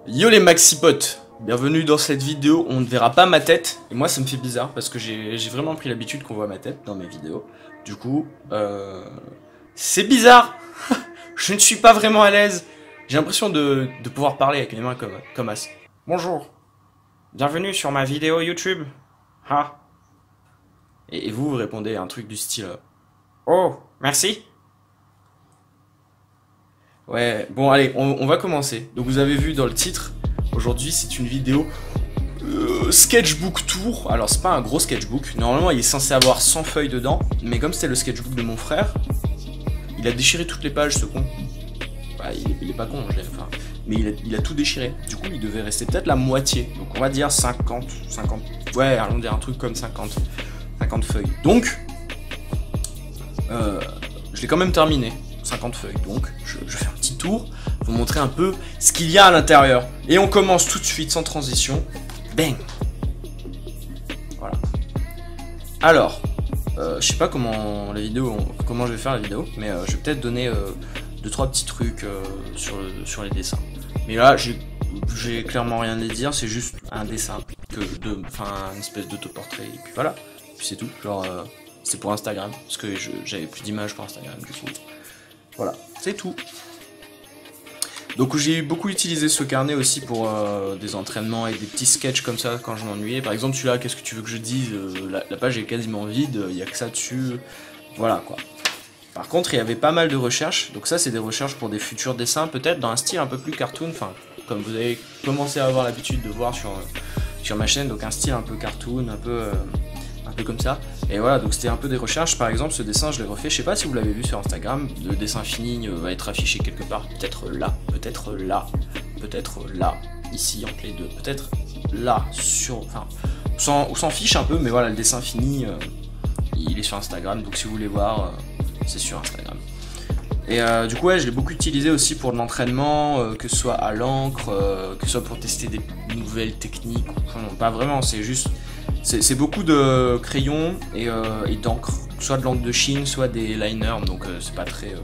Yo les maxipotes, bienvenue dans cette vidéo, on ne verra pas ma tête, et moi ça me fait bizarre parce que j'ai vraiment pris l'habitude qu'on voit ma tête dans mes vidéos, du coup, c'est bizarre, je ne suis pas vraiment à l'aise, j'ai l'impression de pouvoir parler avec les mains comme As. Bonjour, bienvenue sur ma vidéo YouTube, ah. Et vous répondez à un truc du style, oh, merci. Ouais, bon allez, on va commencer. Donc vous avez vu dans le titre, aujourd'hui c'est une vidéo sketchbook tour. Alors c'est pas un gros sketchbook, normalement il est censé avoir 100 feuilles dedans, mais comme c'était le sketchbook de mon frère, il a déchiré toutes les pages ce con. Bah, il est pas con, enfin, mais il a tout déchiré. Du coup il devait rester peut-être la moitié, donc on va dire 50, ouais allons dire un truc comme 50 feuilles. Donc, je l'ai quand même terminé. 50 feuilles, donc je fais un petit tour, vous montrer un peu ce qu'il y a à l'intérieur. Et on commence tout de suite, sans transition. Bang. Voilà. Alors, je sais pas comment comment je vais faire la vidéo, mais je vais peut-être donner 2-3 petits trucs sur les dessins. Mais là, j'ai clairement rien à dire, c'est juste un dessin, enfin une espèce d'autoportrait, et puis voilà. Puis c'est tout, genre, c'est pour Instagram, parce que j'avais plus d'images pour Instagram, du coup. Voilà, c'est tout. Donc j'ai beaucoup utilisé ce carnet aussi pour des entraînements et des petits sketchs comme ça quand je m'ennuyais. Par exemple celui-là, qu'est-ce que tu veux que je dise, la page est quasiment vide, il n'y a que ça dessus. Voilà quoi. Par contre il y avait pas mal de recherches, donc ça c'est des recherches pour des futurs dessins, peut-être dans un style un peu plus cartoon, enfin comme vous avez commencé à avoir l'habitude de voir sur ma chaîne, donc un style un peu cartoon, un peu comme ça. Et voilà, donc c'était un peu des recherches. Par exemple ce dessin je l'ai refait, je sais pas si vous l'avez vu sur Instagram, le dessin fini va être affiché quelque part, peut-être là, peut-être là, peut-être là, ici entre les deux, peut-être là, enfin on s'en fiche un peu, mais voilà, le dessin fini il est sur Instagram, donc si vous voulez voir c'est sur Instagram. Et du coup ouais, je l'ai beaucoup utilisé aussi pour de l'entraînement, que ce soit à l'encre, que ce soit pour tester des nouvelles techniques, enfin non, pas vraiment, c'est juste c'est beaucoup de crayons et d'encre, soit de l'encre de Chine, soit des liners, donc c'est pas très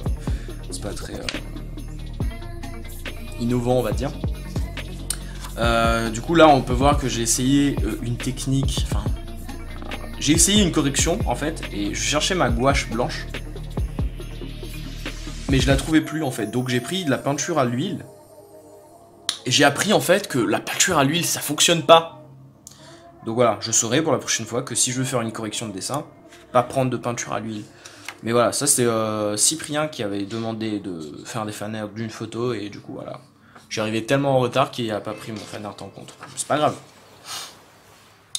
innovant on va dire. Du coup là on peut voir que j'ai essayé une technique, enfin j'ai essayé une correction en fait, et je cherchais ma gouache blanche, mais je la trouvais plus en fait, donc j'ai pris de la peinture à l'huile, et j'ai appris en fait que la peinture à l'huile ça fonctionne pas. Donc voilà, je saurai pour la prochaine fois que si je veux faire une correction de dessin, pas prendre de peinture à l'huile. Mais voilà, ça c'est Cyprien qui avait demandé de faire des fanarts d'une photo, et du coup voilà. J'ai arrivé tellement en retard qu'il n'a pas pris mon fanart en compte. C'est pas grave.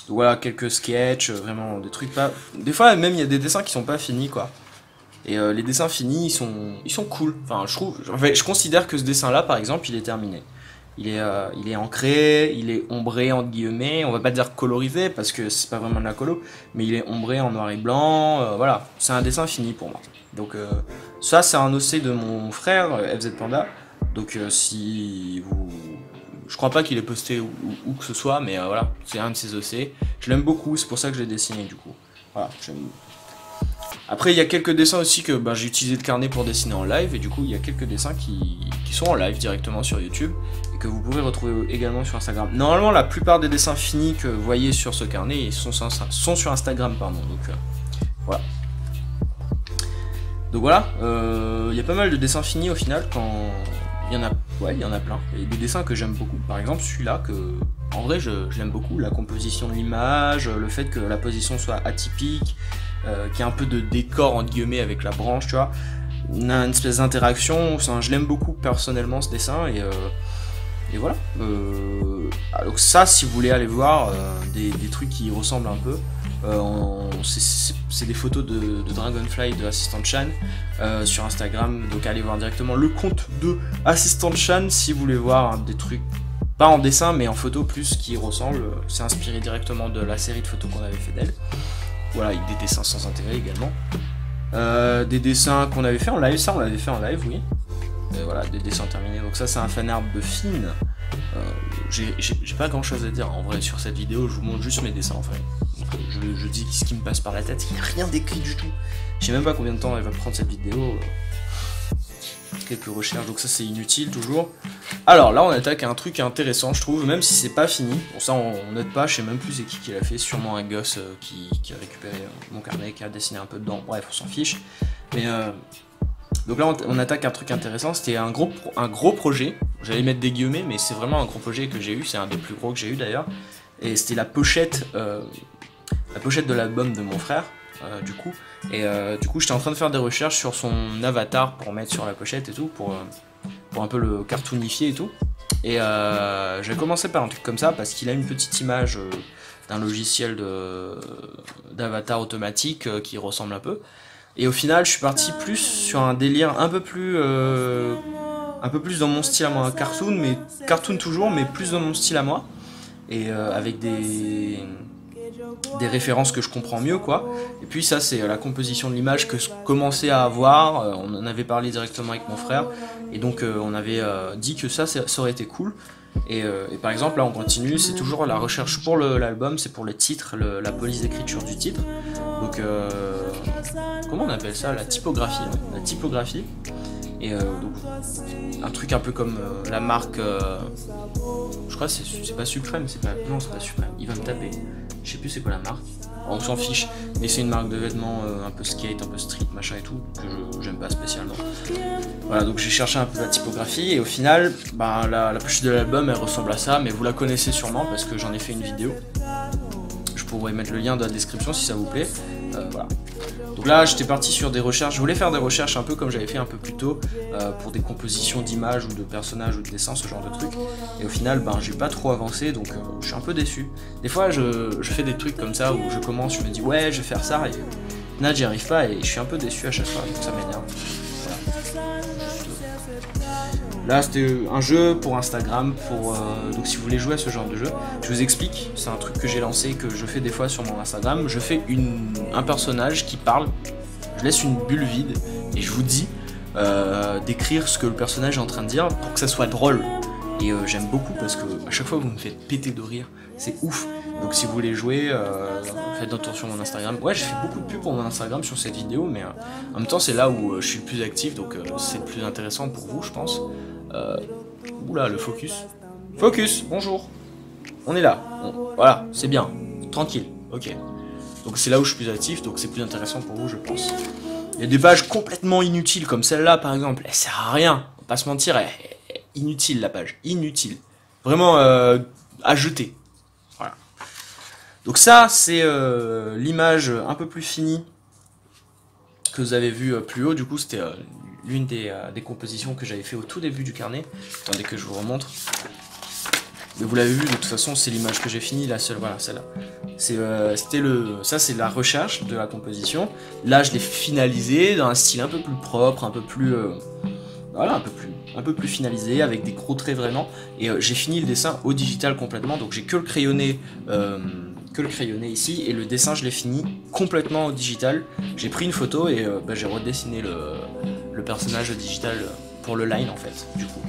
Donc voilà, quelques sketchs, vraiment des trucs pas... Des fois même il y a des dessins qui sont pas finis quoi. Et les dessins finis, ils sont cool. Enfin, je considère que ce dessin là par exemple, il est terminé. Il est ancré, il est ombré entre guillemets, on va pas dire colorisé parce que c'est pas vraiment de la colo, mais il est ombré en noir et blanc, voilà, c'est un dessin fini pour moi. Donc ça c'est un OC de mon frère, FZ Panda, donc si vous... Je crois pas qu'il est posté où que ce soit, mais voilà, c'est un de ses OC, je l'aime beaucoup, c'est pour ça que je l'ai dessiné du coup, voilà, j'aime. Après il y a quelques dessins aussi que j'ai utilisé le carnet pour dessiner en live, et du coup il y a quelques dessins qui sont en live directement sur YouTube, et que vous pouvez retrouver également sur Instagram. Normalement la plupart des dessins finis que vous voyez sur ce carnet ils sont sur Instagram, pardon, donc voilà. Donc voilà, il y a pas mal de dessins finis au final, quand il y en a plein, et des dessins que j'aime beaucoup, par exemple celui-là que en vrai je l'aime beaucoup, la composition de l'image, le fait que la position soit atypique, qu'il y a un peu de décor entre guillemets avec la branche, tu vois, on a une espèce d'interaction, je l'aime beaucoup personnellement ce dessin, et voilà. Alors ça, si vous voulez aller voir des trucs qui ressemblent un peu, c'est des photos de Dragonfly de Assistant Chan sur Instagram, donc allez voir directement le compte de Assistant Chan si vous voulez voir des trucs, pas en dessin mais en photo plus, qui ressemblent, c'est inspiré directement de la série de photos qu'on avait fait d'elle. Voilà, avec des dessins sans intérêt également. Des dessins qu'on avait fait en live, ça on l'avait fait en live, oui. Voilà, des dessins terminés. Donc ça c'est un fanart de Finn. J'ai pas grand chose à dire en vrai sur cette vidéo, je vous montre juste mes dessins en fait. Donc, je dis ce qui me passe par la tête, il n'y a rien d'écrit du tout. Je sais même pas combien de temps elle va prendre cette vidéo. Quelques recherches, donc ça c'est inutile toujours. Alors là on attaque à un truc intéressant je trouve, même si c'est pas fini. Bon ça on note pas, je sais même plus c'est qui l'a fait, sûrement un gosse qui a récupéré mon carnet, qui a dessiné un peu dedans, bref on s'en fiche. Mais donc là on attaque un truc intéressant, c'était un gros projet, j'allais mettre des guillemets mais c'est vraiment un gros projet que j'ai eu, c'est un des plus gros que j'ai eu d'ailleurs. Et c'était la pochette de l'album de mon frère. Du coup j'étais en train de faire des recherches sur son avatar pour mettre sur la pochette et tout, pour un peu le cartoonifier et tout. Et j'ai commencé par un truc comme ça parce qu'il a une petite image d'un logiciel d'avatar automatique qui ressemble un peu. Et au final je suis parti plus sur un délire un peu plus dans mon style à moi, cartoon toujours, mais plus dans mon style à moi. Et avec des références que je comprends mieux quoi. Et puis ça c'est la composition de l'image que je commençais à avoir, on en avait parlé directement avec mon frère et donc on avait dit que ça aurait été cool. Et par exemple là on continue, c'est toujours la recherche pour l'album, c'est pour le titre, la police d'écriture du titre. Donc comment on appelle ça, la typographie, hein, la typographie. Et donc un truc un peu comme la marque, je crois que c'est pas Suprême, non c'est pas Suprême, il va me taper, je sais plus c'est quoi la marque, on s'en fiche, mais c'est une marque de vêtements un peu skate, un peu street, machin et tout, que j'aime pas spécialement. Voilà, donc j'ai cherché un peu la typographie et au final, bah, la pochette de l'album elle ressemble à ça, mais vous la connaissez sûrement parce que j'en ai fait une vidéo. Je pourrais mettre le lien dans la description si ça vous plaît. Voilà. Donc là j'étais parti sur des recherches, je voulais faire des recherches un peu comme j'avais fait un peu plus tôt pour des compositions d'images ou de personnages ou de dessins, ce genre de trucs. Et au final ben, j'ai pas trop avancé donc je suis un peu déçu. Des fois je fais des trucs comme ça où je commence, je me dis ouais je vais faire ça et là j'y arrive pas et je suis un peu déçu à chaque fois donc ça m'énerve. Voilà. Là c'était un jeu pour Instagram, donc si vous voulez jouer à ce genre de jeu, je vous explique, c'est un truc que j'ai lancé, que je fais des fois sur mon Instagram, je fais un personnage qui parle, je laisse une bulle vide et je vous dis d'écrire ce que le personnage est en train de dire pour que ça soit drôle. Et j'aime beaucoup parce que à chaque fois vous me faites péter de rire, c'est ouf. Donc si vous voulez jouer, faites un tour sur mon Instagram. Ouais j'ai fait beaucoup de pubs pour mon Instagram sur cette vidéo, mais en même temps c'est là où je suis le plus actif, donc c'est le plus intéressant pour vous je pense. Oula le focus. Focus, bonjour. On est là, voilà, c'est bien, tranquille, ok. Donc c'est là où je suis plus actif, donc c'est plus intéressant pour vous je pense. Il y a des pages complètement inutiles comme celle-là par exemple, elle sert à rien, on va pas se mentir, elle est inutile la page, inutile. Vraiment à jeter. Voilà. Donc ça c'est l'image un peu plus finie que vous avez vu plus haut, du coup c'était l'une des compositions que j'avais fait au tout début du carnet. Attendez que je vous remontre. Mais vous l'avez vu, de toute façon c'est l'image que j'ai fini, la seule, voilà celle-là. Ça c'est la recherche de la composition. Là je l'ai finalisé dans un style un peu plus propre, un peu plus voilà, un peu plus finalisé, avec des gros traits vraiment. Et j'ai fini le dessin au digital complètement, donc j'ai que le crayonné ici, et le dessin je l'ai fini complètement au digital. J'ai pris une photo et j'ai redessiné le personnage digital pour le line en fait, du coup.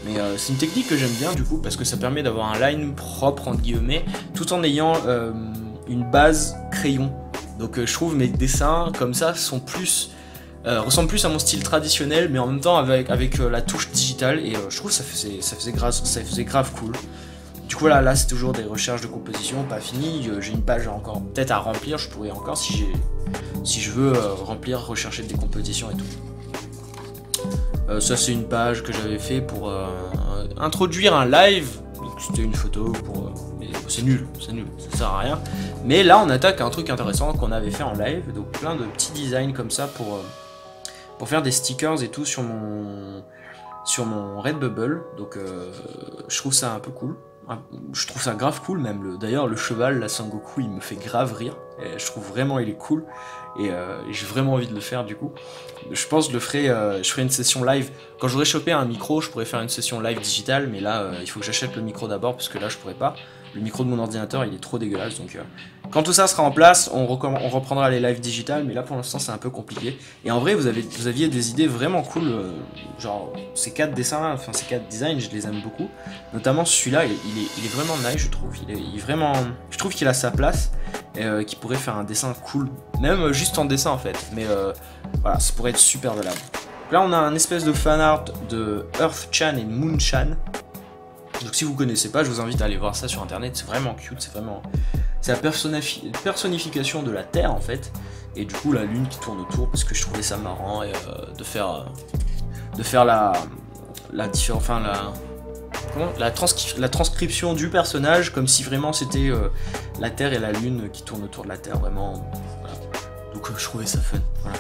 Mais c'est une technique que j'aime bien du coup, parce que ça permet d'avoir un line propre entre guillemets, tout en ayant une base crayon. Donc je trouve mes dessins comme ça sont ressemble plus à mon style traditionnel, mais en même temps avec la touche digitale, et je trouve que ça faisait grave cool. Du coup là c'est toujours des recherches de composition, pas fini, j'ai une page encore peut-être à remplir, je pourrais encore si je veux rechercher des compositions et tout. Ça c'est une page que j'avais fait pour introduire un live, c'était une photo mais c'est nul, ça sert à rien. Mais là on attaque un truc intéressant qu'on avait fait en live, donc plein de petits designs comme ça pour faire des stickers et tout sur mon Redbubble, donc je trouve ça un peu cool. Je trouve ça grave cool, même d'ailleurs le cheval, la Sangoku, il me fait grave rire, et je trouve vraiment il est cool, et j'ai vraiment envie de le faire du coup. Je pense que je ferai une session live, quand j'aurai chopé un micro, je pourrais faire une session live digitale, mais là il faut que j'achète le micro d'abord, parce que là je pourrais pas, le micro de mon ordinateur il est trop dégueulasse, donc quand tout ça sera en place, on reprendra les lives digitales, mais là pour l'instant c'est un peu compliqué. Et en vrai vous aviez des idées vraiment cool, genre ces 4 dessins là, enfin ces 4 designs, je les aime beaucoup. Notamment celui-là, il est vraiment nice je trouve, je trouve qu'il a sa place, et qu'il pourrait faire un dessin cool, même juste en dessin en fait, mais voilà, ça pourrait être super valable. Là on a un espèce de fan art de Earth-chan et Moon-chan. Donc si vous connaissez pas, je vous invite à aller voir ça sur internet, c'est vraiment cute, c'est la personnification de la Terre en fait. Et du coup la lune qui tourne autour, parce que je trouvais ça marrant et, de faire la transcription du personnage comme si vraiment c'était la Terre et la lune qui tournent autour de la Terre, vraiment. Voilà. Donc je trouvais ça fun. Voilà.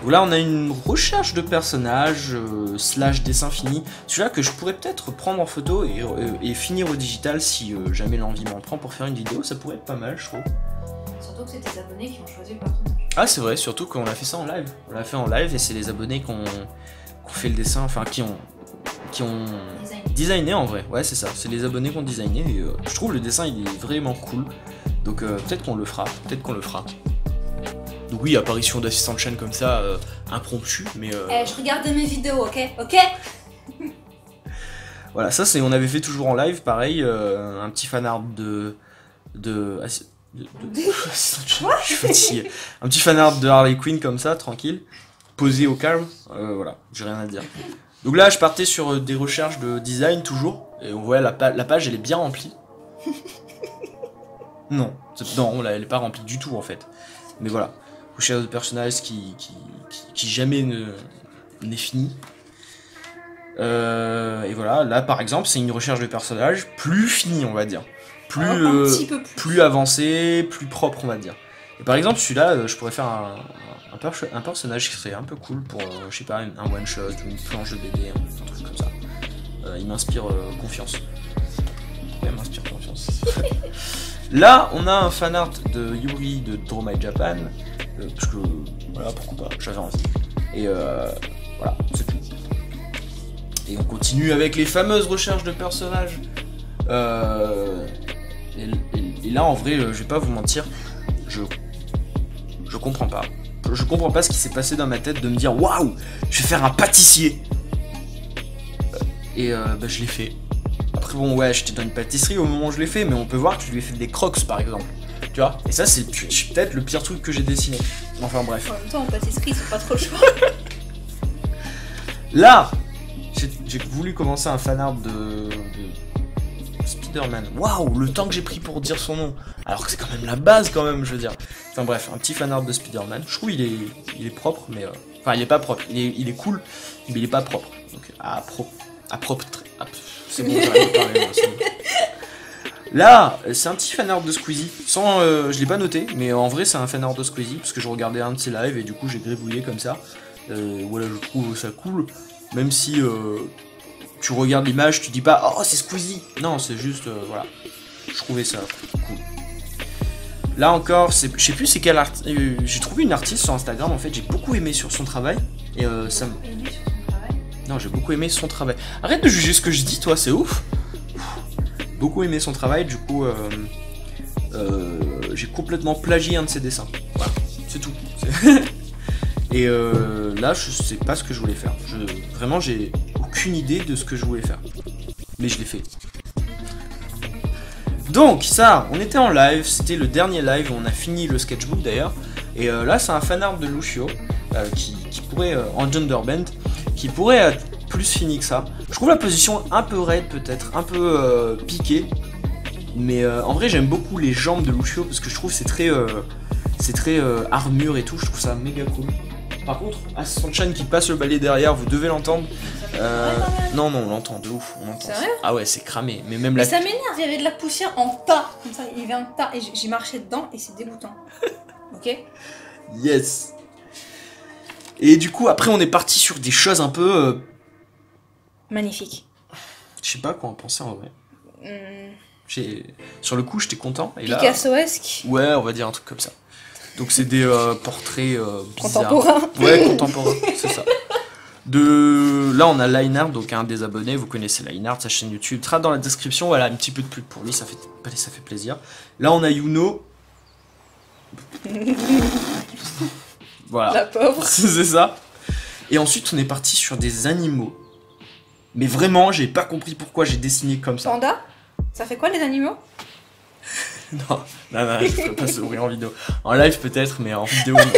Donc là on a une recherche de personnages slash dessin fini. Celui-là que je pourrais peut-être prendre en photo et finir au digital si jamais l'envie m'en prend pour faire une vidéo, ça pourrait être pas mal je trouve. Surtout que c'est tes abonnés qui ont choisi le personnage. Ah c'est vrai, surtout qu'on a fait ça en live. On l'a fait en live et c'est les abonnés qui ont fait le dessin, enfin qui ont designé en vrai. Ouais c'est ça, c'est les abonnés qui ont designé et je trouve le dessin il est vraiment cool. Donc peut-être qu'on le fera, Donc oui, apparition d'assistant de chaîne comme ça, impromptu, mais... je regarde mes vidéos, ok. Voilà, ça c'est, on avait fait toujours en live, pareil, un petit fanart je suis fatigué. Un petit fanart de Harley Quinn comme ça, tranquille, posé au calme, voilà, j'ai rien à dire. Donc là, je partais sur des recherches de design toujours, et on voit la page, elle est bien remplie. Non, elle est pas remplie du tout en fait. Mais voilà, recherche de personnages qui jamais n'est fini. Et voilà, là par exemple, c'est une recherche de personnages plus finie, on va dire. Plus avancé, plus propre, on va dire. Et par exemple, celui-là, je pourrais faire un personnage qui serait un peu cool pour, je sais pas, un one-shot ou une planche de BD, un truc comme ça. Il m'inspire confiance. Il m'inspire confiance. Là, on a un fanart de Yuri de Draw My Japan, parce que, voilà, pourquoi pas, j'avais envie. Et voilà, c'est tout. Et on continue avec les fameuses recherches de personnages. Et là, en vrai, je vais pas vous mentir, je comprends pas. Je comprends pas ce qui s'est passé dans ma tête de me dire waouh, je vais faire un pâtissier. Et je l'ai fait. Après bon ouais, j'étais dans une pâtisserie au moment où je l'ai fait, mais on peut voir que je lui ai fait des crocs par exemple. Tu vois. Et ça c'est peut-être le pire truc que j'ai dessiné. Enfin bref. En même temps en pâtisserie c'est pas trop le choix. Là, j'ai voulu commencer un fanart de Spider-Man. Waouh, le temps que j'ai pris pour dire son nom. Alors que c'est quand même la base quand même, je veux dire. Enfin bref, un petit fanart de Spider-Man. Je trouve il est propre, mais enfin il est pas propre. Il est cool, mais il est pas propre. Donc c'est bon, j'arrive à parler. Là, c'est un petit fanart de Squeezie. Je l'ai pas noté, mais en vrai c'est un fanart de Squeezie parce que je regardais un de ses lives et du coup j'ai gribouillé comme ça. Voilà, je trouve ça cool, même si tu regardes l'image, tu dis pas oh c'est Squeezie. Non, c'est juste voilà. Je trouvais ça cool. Là encore, je sais plus c'est quel artiste. J'ai trouvé une artiste sur Instagram en fait, j'ai beaucoup aimé sur son travail et ça me. Non, j'ai beaucoup aimé son travail. Arrête de juger ce que je dis, toi, c'est ouf. Beaucoup aimé son travail, du coup, j'ai complètement plagié un de ses dessins. Voilà, c'est tout. Et là, je sais pas ce que je voulais faire. Vraiment, j'ai aucune idée de ce que je voulais faire. Mais je l'ai fait. Donc, ça, on était en live. C'était le dernier live où on a fini le sketchbook d'ailleurs. Et là, c'est un fanart de Lucio qui pourrait, en Genderbend, qui pourrait être plus fini que ça. Je trouve la position un peu raide peut-être, un peu piquée. Mais en vrai, j'aime beaucoup les jambes de Lucio parce que je trouve c'est très armure et tout. Je trouve ça méga cool. Par contre, Assistant Chan qui passe le balai derrière, vous devez l'entendre. Non, on l'entend de ouf. On entend. Sérieux ? Ah ouais, c'est cramé. Mais même mais ça m'énerve, il y avait de la poussière en tas. Comme ça, il y avait un tas et j'ai marché dedans et c'est dégoûtant. Ok ? Yes. Et du coup, après, on est parti sur des choses un peu... magnifique. Je sais pas quoi en penser en vrai. Sur le coup, j'étais content. Et Picasso-esque. Là, ouais, on va dire un truc comme ça. Donc c'est des portraits bizarres. Contemporains. Ouais, contemporains, c'est ça. Là, on a Lineart, donc un des abonnés, vous connaissez Lineart, sa chaîne YouTube. Sera dans la description, voilà, un petit peu de pub pour lui, ça fait plaisir. Là, on a Yuno. Voilà. La pauvre. C'est ça. Et ensuite, on est parti sur des animaux. Mais vraiment, j'ai pas compris pourquoi j'ai dessiné comme ça. Panda ? Ça fait quoi les animaux ? Non, je ferai pas ce bruit en vidéo. En live peut-être, mais en vidéo non.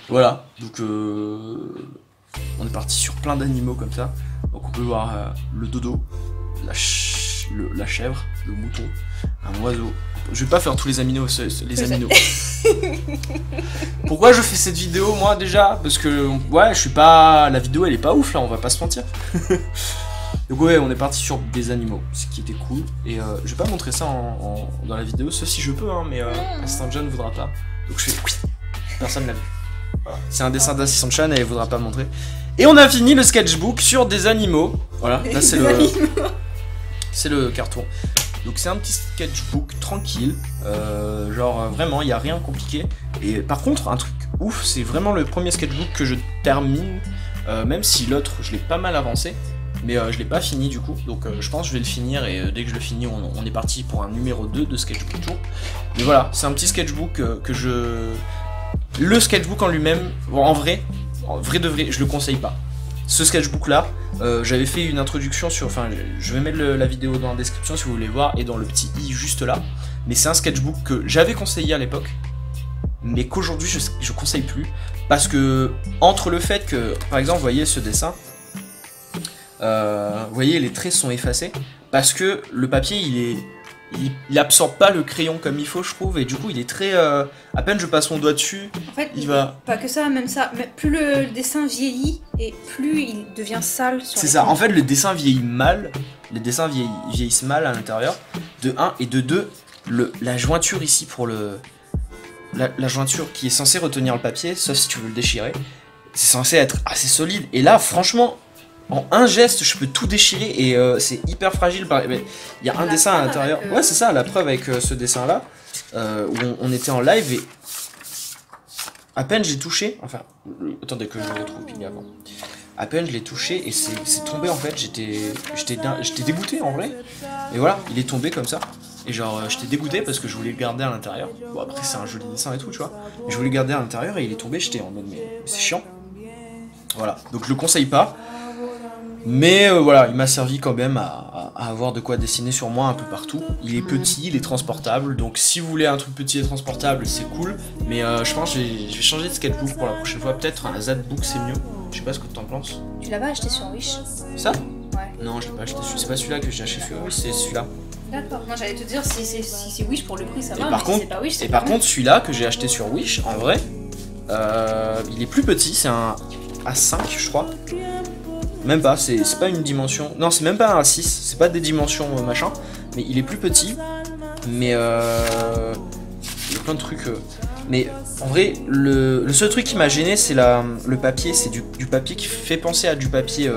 Voilà, donc on est parti sur plein d'animaux comme ça. Donc on peut voir le dodo, la chèvre, le mouton, un oiseau. Je vais pas faire tous les aminos, Pourquoi je fais cette vidéo moi déjà? Parce que ouais, je suis pas, la vidéo elle est pas ouf là, on va pas se mentir. Donc ouais, on est parti sur des animaux, ce qui était cool. Et je vais pas montrer ça dans la vidéo, sauf si je peux, hein, mais Assistant Chan ne voudra pas. Donc je fais, personne l'a vu. Voilà. C'est un dessin d'Assistant Chan et elle voudra pas montrer. Et on a fini le sketchbook sur des animaux. Voilà, là c'est le carton. Donc c'est un petit sketchbook tranquille, genre vraiment il n'y a rien de compliqué. Et par contre un truc ouf, c'est vraiment le premier sketchbook que je termine, même si l'autre je l'ai pas mal avancé, mais je l'ai pas fini du coup. Donc je pense que je vais le finir et dès que je le finis on est parti pour un numéro 2 de sketchbook tour. Mais voilà, c'est un petit sketchbook Le sketchbook en lui-même, en vrai de vrai, je le conseille pas. Ce sketchbook là, j'avais fait une introduction sur, enfin je vais mettre la vidéo dans la description si vous voulez voir, et dans le petit i juste là, mais c'est un sketchbook que j'avais conseillé à l'époque, mais qu'aujourd'hui je conseille plus, parce que entre le fait que, par exemple, vous voyez ce dessin, vous voyez les traits sont effacés, parce que le papier il absorbe pas le crayon comme il faut, je trouve, et du coup il est très, à peine je passe mon doigt dessus, en fait, il va... Pas que ça, même ça, mais plus le dessin vieillit, et plus il devient sale sur C'est ça, en fait le dessin vieillit mal, les dessins vieillissent mal à l'intérieur, de 1, et de 2, la jointure ici pour la jointure qui est censée retenir le papier, sauf si tu veux le déchirer, c'est censé être assez solide, et là franchement... En un geste, je peux tout déchirer et c'est hyper fragile. Il y a un dessin à l'intérieur. Ouais, c'est ça, la preuve avec ce dessin-là, où on était en live et à peine j'ai touché. Enfin, attendez que je le retrouve ping avant. À peine je l'ai touché et c'est tombé en fait. J'étais dégoûté en vrai. Et voilà, il est tombé comme ça. Et genre, j'étais dégoûté parce que je voulais le garder à l'intérieur. Bon, après, c'est un joli dessin et tout, tu vois. Mais je voulais le garder à l'intérieur et il est tombé. J'étais en mode, mais c'est chiant. Voilà, donc je le conseille pas. Mais voilà, il m'a servi quand même à avoir de quoi dessiner sur moi un peu partout. Il est petit, il est transportable, donc si vous voulez un truc petit et transportable, c'est cool. Mais je pense que je vais changer de sketchbook pour la prochaine fois. Peut-être un Zadbook, c'est mieux. Je sais pas ce que t'en penses. Tu l'as pas acheté sur Wish? Ça? Ouais. Non, je l'ai pas acheté. C'est pas celui-là que j'ai acheté sur Wish, c'est celui-là. D'accord. Non, j'allais te dire, si c'est Wish pour le prix, ça va. Par contre, si c'est pas Wish, et par contre, celui-là que j'ai acheté sur Wish, en vrai, il est plus petit, c'est un A5, je crois. Même pas, c'est pas une dimension... Non, c'est même pas un A6, c'est pas des dimensions machin, mais il est plus petit, mais il y a plein de trucs... Mais en vrai, le seul truc qui m'a gêné, c'est le papier, c'est du papier qui fait penser à du papier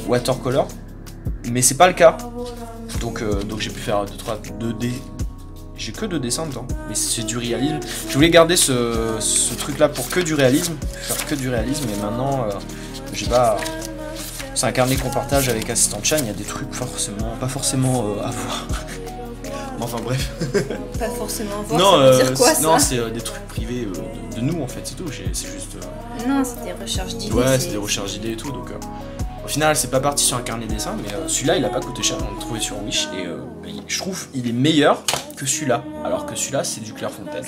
watercolor, mais c'est pas le cas, donc j'ai pu faire 2D... J'ai que 2 dessins dedans, mais c'est du réalisme. Je voulais garder ce truc là pour que du réalisme, faire que du réalisme, et maintenant, j'ai pas... C'est un carnet qu'on partage avec Assistant Chan, il y a des trucs pas forcément à voir. Enfin bref. Pas forcément à voir, non, ça veut dire quoi, ça? Non, c'est des trucs privés de nous en fait, c'est tout. C'est juste... Non, c'est des recherches d'idées. Ouais, c'est des recherches d'idées et tout, donc... Au final, c'est pas parti sur un carnet dessin, mais celui-là, il a pas coûté cher, on l'a trouvé sur Wish, et je trouve il est meilleur que celui-là, alors que celui-là, c'est du Clairefontaine.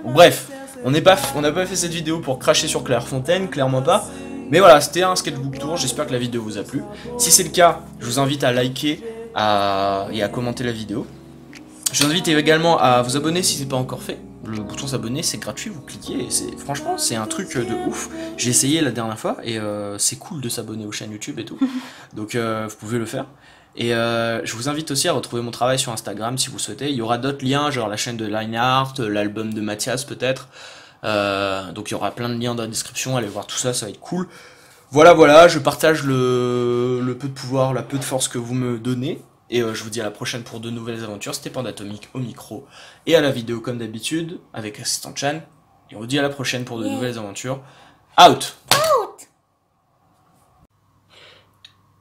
Donc, bref, on n'a pas fait cette vidéo pour cracher sur Clairefontaine, clairement pas. Mais voilà, c'était un sketchbook tour, j'espère que la vidéo vous a plu. Si c'est le cas, je vous invite à liker et à commenter la vidéo. Je vous invite également à vous abonner si ce n'est pas encore fait. Le bouton s'abonner, c'est gratuit, vous cliquez et franchement, c'est un truc de ouf. J'ai essayé la dernière fois et c'est cool de s'abonner aux chaînes YouTube et tout. Donc vous pouvez le faire. Et je vous invite aussi à retrouver mon travail sur Instagram si vous souhaitez. Il y aura d'autres liens, genre la chaîne de Lineart, l'album de Mathias peut-être. Donc il y aura plein de liens dans la description, allez voir tout ça, ça va être cool. Voilà, je partage le peu de pouvoir, la peu de force que vous me donnez. Et je vous dis à la prochaine pour de nouvelles aventures. C'était Pandatomic au micro et à la vidéo comme d'habitude avec Assistant Chan. Et on vous dit à la prochaine pour de nouvelles aventures. Out.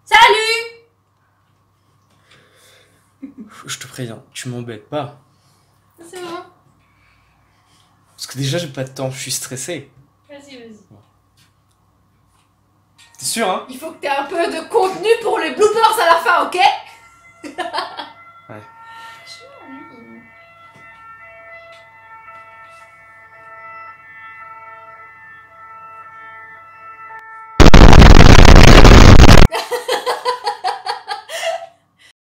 Salut. Je te préviens, tu m'embêtes pas. C'est bon. Parce que déjà j'ai pas de temps, je suis stressé. Vas-y. T'es sûr, hein? Il faut que t'aies un peu de contenu pour les bloopers à la fin, ok?